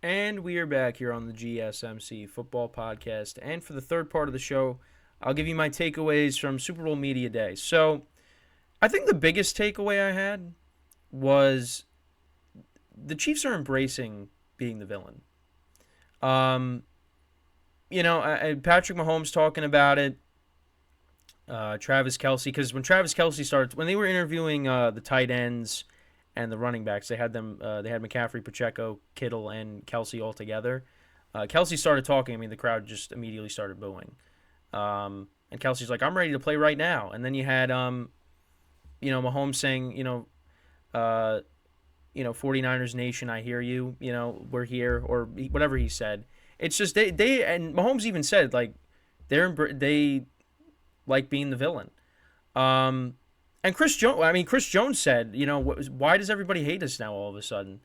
And we are back here on the GSMC football podcast. And for the third part of the show, I'll give you my takeaways from Super Bowl Media Day. So, I think the biggest takeaway I had was the Chiefs are embracing being the villain. Um, Patrick Mahomes talking about it, Travis Kelce, because when Travis Kelce started, when they were interviewing the tight ends and the running backs, they had them. They had McCaffrey, Pacheco, Kittle, and Kelce all together. Kelce started talking. I mean, the crowd just immediately started booing. And Kelsey's like, "I'm ready to play right now." And then you had, Mahomes saying, 49ers Nation, I hear you. We're here, or whatever he said. It's just they and Mahomes even said like they like being the villain. And Chris Jones said, why does everybody hate us now all of a sudden?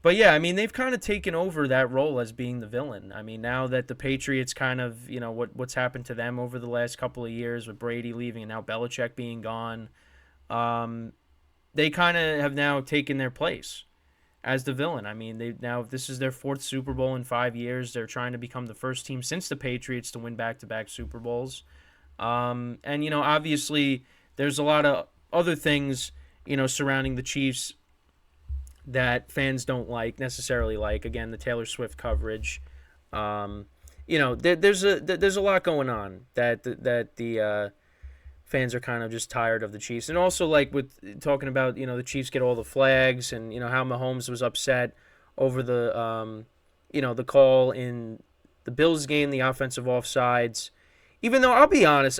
But yeah, I mean, they've kind of taken over that role as being the villain. I mean, now that the Patriots kind of, what's happened to them over the last couple of years with Brady leaving and now Belichick being gone, they kind of have now taken their place as the villain. I mean, this is their fourth Super Bowl in 5 years. They're trying to become the first team since the Patriots to win back-to-back Super Bowls. And obviously, there's a lot of other things, surrounding the Chiefs that fans don't necessarily like. Again, the Taylor Swift coverage. There's a lot going on that the fans are kind of just tired of the Chiefs, and also like with talking about the Chiefs get all the flags, and how Mahomes was upset over the call in the Bills game, the offensive offsides. Even though I'll be honest,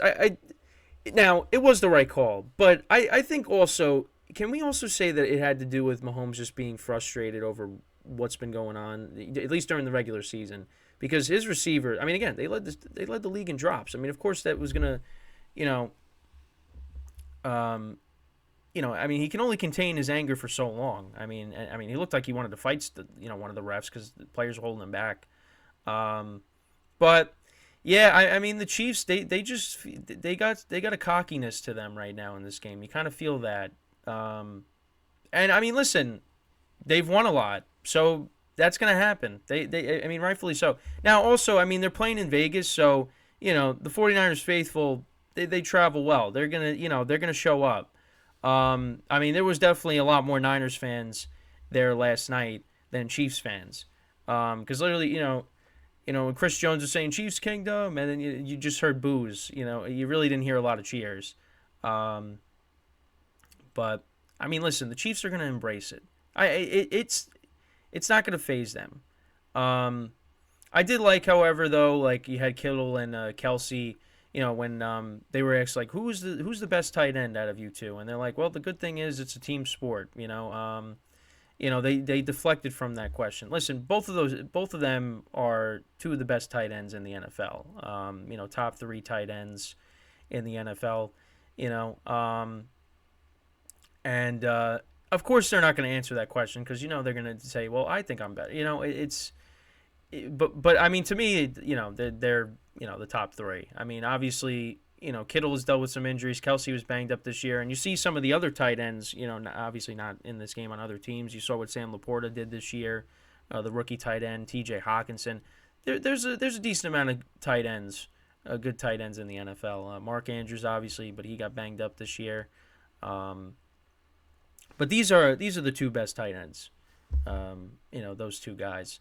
now it was the right call, but I think also, can we also say that it had to do with Mahomes just being frustrated over what's been going on, at least during the regular season, because his receiver, I mean, again, they led the league in drops. I mean, of course that was gonna, I mean, he can only contain his anger for so long. I mean, he looked like he wanted to fight, one of the refs because the players were holding him back. But yeah, I mean, the Chiefs, they got a cockiness to them right now in this game. You kind of feel that. And I mean, listen, they've won a lot, so that's gonna happen. I mean, rightfully so. Now, also, I mean, they're playing in Vegas, so the 49ers faithful, they travel well. They're gonna show up. I mean, there was definitely a lot more Niners fans there last night than Chiefs fans. Because literally, when Chris Jones was saying Chiefs Kingdom, and then you just heard boos. You really didn't hear a lot of cheers. But I mean, listen, the Chiefs are going to embrace it. It's not going to phase them. I did like, however, though, like you had Kittle and Kelce. When they were asked like who's the best tight end out of you two, and they're like, well, the good thing is it's a team sport. They deflected from that question. Listen, both of them are two of the best tight ends in the NFL. Top three tight ends in the NFL. And of course they're not going to answer that question because they're going to say, well, I think I'm better. But I mean, to me, they're the top three. I mean, obviously, Kittle has dealt with some injuries. Kelce was banged up this year, and you see some of the other tight ends. Obviously not in this game on other teams. You saw what Sam Laporta did this year, the rookie tight end T.J. Hawkinson. There's a decent amount of tight ends, good tight ends in the NFL. Mark Andrews, obviously, but he got banged up this year. But these are the two best tight ends. Those two guys.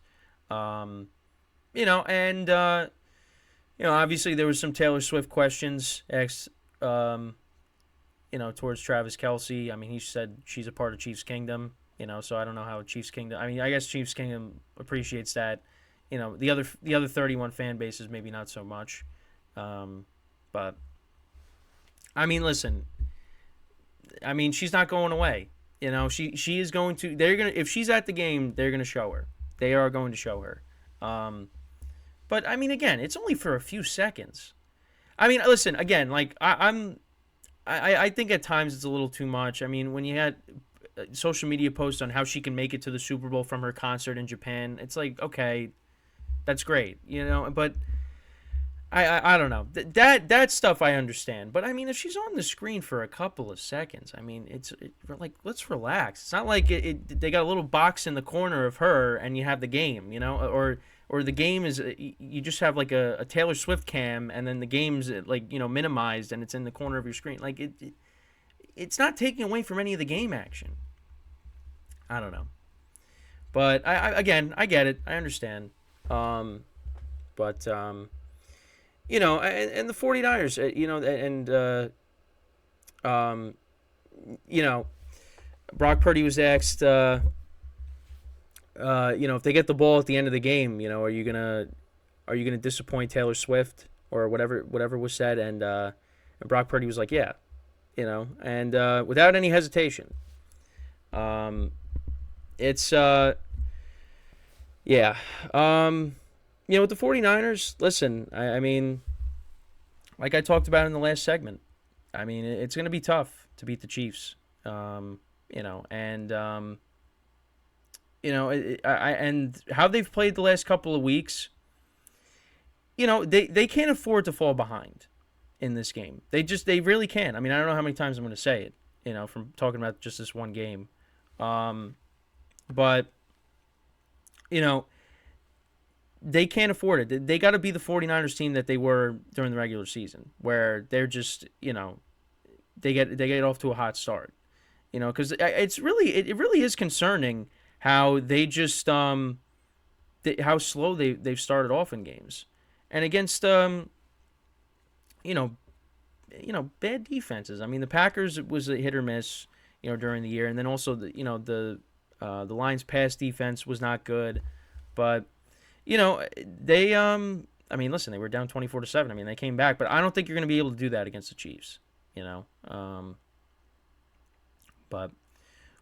Obviously there was some Taylor Swift questions asked, towards Travis Kelce. I mean, he said she's a part of Chiefs Kingdom, so I don't know how Chiefs Kingdom. I mean, I guess Chiefs Kingdom appreciates that. The other 31 fan bases maybe not so much. But I mean, listen. I mean, she's not going away. She is going to. They're gonna, if she's at the game, they're gonna show her. They are going to show her. But I mean, again, it's only for a few seconds. I mean, listen, again, like I think at times it's a little too much. I mean, when you had social media posts on how she can make it to the Super Bowl from her concert in Japan, it's like, okay, that's great, but I don't know. That stuff I understand, but I mean, if she's on the screen for a couple of seconds, I mean, like, let's relax. It's not like they got a little box in the corner of her and you have the game, or the game is you just have like a Taylor Swift cam and then the game's like minimized and it's in the corner of your screen. Like it's not taking away from any of the game action. I don't know, but again, I get it, I understand, but and the 49ers, um, you know, Brock Purdy was asked, if they get the ball at the end of the game, are you gonna disappoint Taylor Swift or whatever was said, and Brock Purdy was like, yeah, and without any hesitation, it's yeah, with the 49ers, listen, I mean, like I talked about in the last segment, I mean, it's going to be tough to beat the Chiefs. And how they've played the last couple of weeks, they can't afford to fall behind in this game. They really can. I mean, I don't know how many times I'm going to say it, from talking about just this one game. But, they can't afford it. They got to be the 49ers team that they were during the regular season, where they're just, they get off to a hot start. Because it really is concerning how they just how slow they've started off in games, and against bad defenses. I mean, the Packers was a hit or miss, during the year, and then also the Lions' pass defense was not good, but they I mean, listen, they were down 24-7. I mean, they came back, but I don't think you're going to be able to do that against the Chiefs. But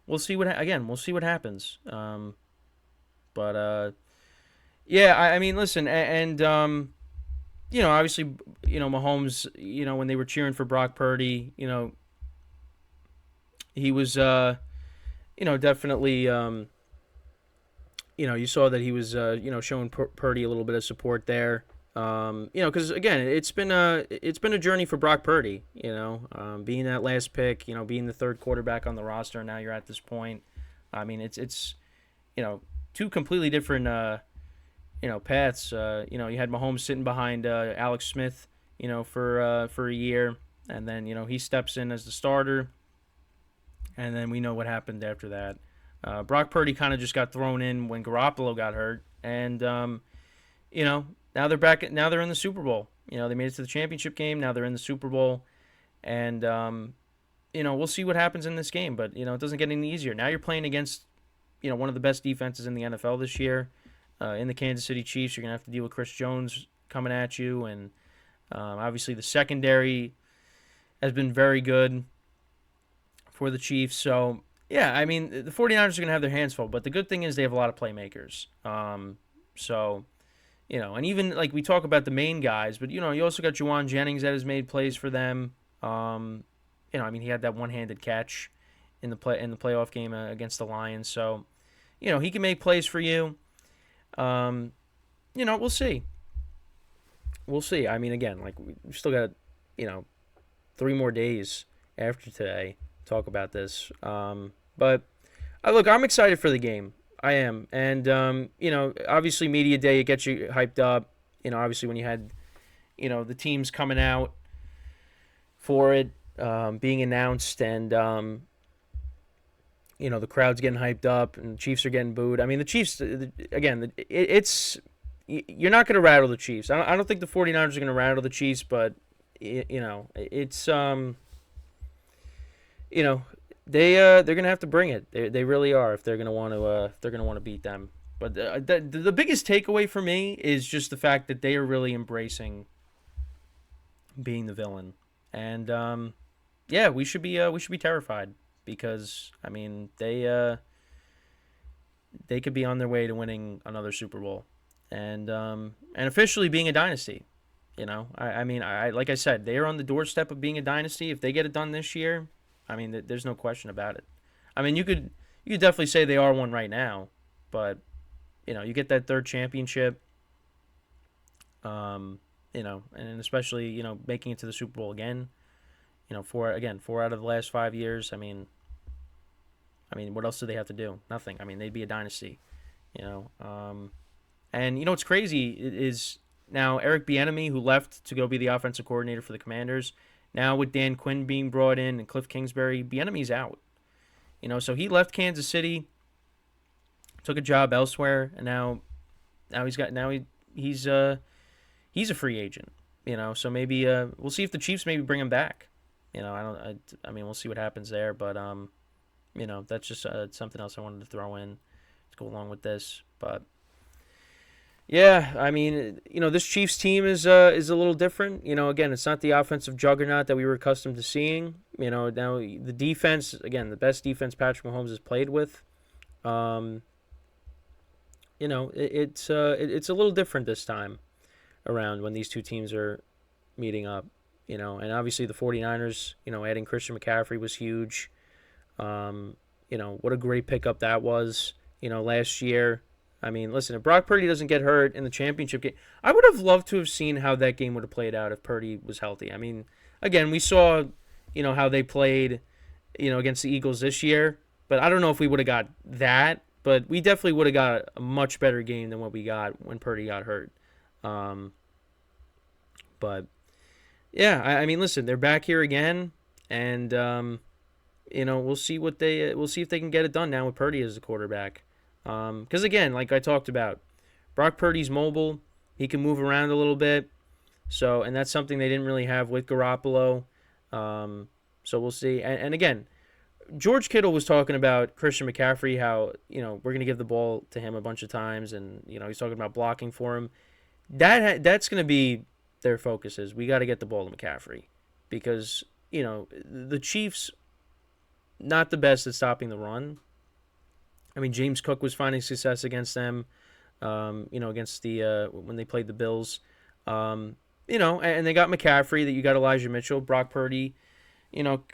we'll see we'll see what happens. But yeah, I mean, listen, and obviously, Mahomes, when they were cheering for Brock Purdy, he was, definitely, you saw that he was, showing Purdy a little bit of support there. Because again, it's been a journey for Brock Purdy. Being that last pick, being the third quarterback on the roster, and now you're at this point. I mean, it's two completely different paths. You had Mahomes sitting behind Alex Smith, for a year, and then he steps in as the starter, and then we know what happened after that. Brock Purdy kind of just got thrown in when Garoppolo got hurt, and now they're back. Now they're in the Super Bowl. They made it to the championship game. Now they're in the Super Bowl, and we'll see what happens in this game. But it doesn't get any easier. Now you're playing against one of the best defenses in the NFL this year. In the Kansas City Chiefs, you're gonna have to deal with Chris Jones coming at you, and obviously the secondary has been very good for the Chiefs. So yeah, I mean the 49ers are gonna have their hands full. But the good thing is they have a lot of playmakers. So. And even like we talk about the main guys, but you also got Juwan Jennings that has made plays for them. I mean he had that one-handed catch in the playoff game against the Lions, so he can make plays for you. We'll see. We'll see. I mean, again, like we still got 3 more days after today to talk about this. But look, I'm excited for the game. I am. And, obviously media day, it gets you hyped up. Obviously when you had, the teams coming out for it, being announced, and, the crowd's getting hyped up and the Chiefs are getting booed. I mean, the Chiefs, again, you're not going to rattle the Chiefs. I don't think the 49ers are going to rattle the Chiefs, but, it's, they're gonna have to bring it. They really are if they're gonna want to beat them. But the biggest takeaway for me is just the fact that they are really embracing being the villain, and yeah, we should be terrified because I mean they could be on their way to winning another Super Bowl, and officially being a dynasty. I mean like I said, they are on the doorstep of being a dynasty. If they get it done this year, I mean, there's no question about it. I mean, you could definitely say they are one right now, but you get that third championship. And especially, making it to the Super Bowl again. Four out of the last 5 years. What else do they have to do? Nothing. They'd be a dynasty. You know, and what's crazy is now Eric Bieniemy, who left to go be the offensive coordinator for the Commanders, now with Dan Quinn being brought in and Cliff Kingsbury, Bieniemy's out. So he left Kansas City, took a job elsewhere, and he's a free agent. So maybe we'll see if the Chiefs maybe bring him back. We'll see what happens there, but that's just something else I wanted to throw in to go along with this. But yeah, this Chiefs team is a little different. Again, it's not the offensive juggernaut that we were accustomed to seeing. Now the defense, again, the best defense Patrick Mahomes has played with. It's a little different this time around when these two teams are meeting up. And obviously the 49ers, adding Christian McCaffrey was huge. What a great pickup that was, last year. Listen, if Brock Purdy doesn't get hurt in the championship game, I would have loved to have seen how that game would have played out if Purdy was healthy. Again, we saw, how they played, against the Eagles this year, but I don't know if we would have got that, but we definitely would have got a much better game than what we got when Purdy got hurt. But yeah, listen, they're back here again, and we'll see if they can get it done now with Purdy as the quarterback. Because again, like I talked about, Brock Purdy's mobile. He can move around a little bit. And that's something they didn't really have with Garoppolo. So we'll see. And again, George Kittle was talking about Christian McCaffrey, how, we're going to give the ball to him a bunch of times. And, he's talking about blocking for him. That's going to be their focus is we got to get the ball to McCaffrey. Because, the Chiefs, not the best at stopping the run. James Cook was finding success against them, against the when they played the Bills. And they got McCaffrey, that you got Elijah Mitchell, Brock Purdy,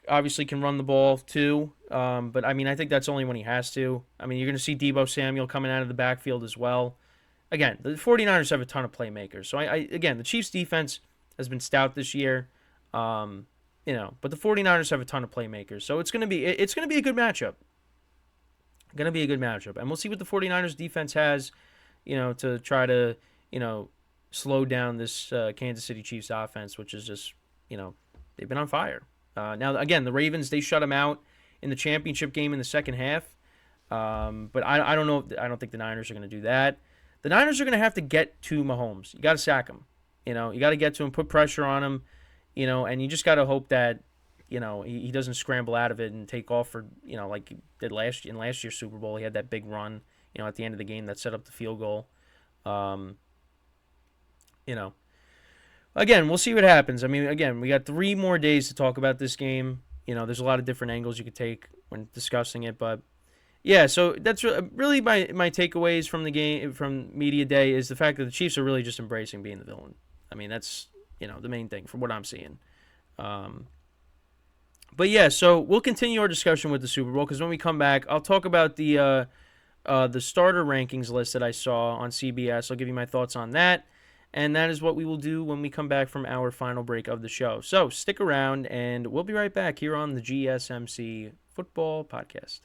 obviously can run the ball too. But I think that's only when he has to. You're going to see Deebo Samuel coming out of the backfield as well. Again, the 49ers have a ton of playmakers. So again, the Chiefs defense has been stout this year. But the 49ers have a ton of playmakers. So it's going to be a good matchup. Going to be a good matchup. And we'll see what the 49ers defense has, to try to, slow down this Kansas City Chiefs offense, which is just, they've been on fire. Now, again, the Ravens, they shut them out in the championship game in the second half. But I don't know. I don't think the Niners are going to do that. The Niners are going to have to get to Mahomes. You got to sack him. You got to get to him, put pressure on him, and you just got to hope that, he doesn't scramble out of it and take off for, like he did in last year's Super Bowl. He had that big run, at the end of the game that set up the field goal. Again, we'll see what happens. Again, we got 3 more days to talk about this game. There's a lot of different angles you could take when discussing it, but yeah, so that's really my takeaways from the game, from Media Day, is the fact that the Chiefs are really just embracing being the villain. That's, the main thing from what I'm seeing. But yeah, so we'll continue our discussion with the Super Bowl, because when we come back, I'll talk about the starter rankings list that I saw on CBS. I'll give you my thoughts on that, and that is what we will do when we come back from our final break of the show. So stick around, and we'll be right back here on the GSMC Football Podcast.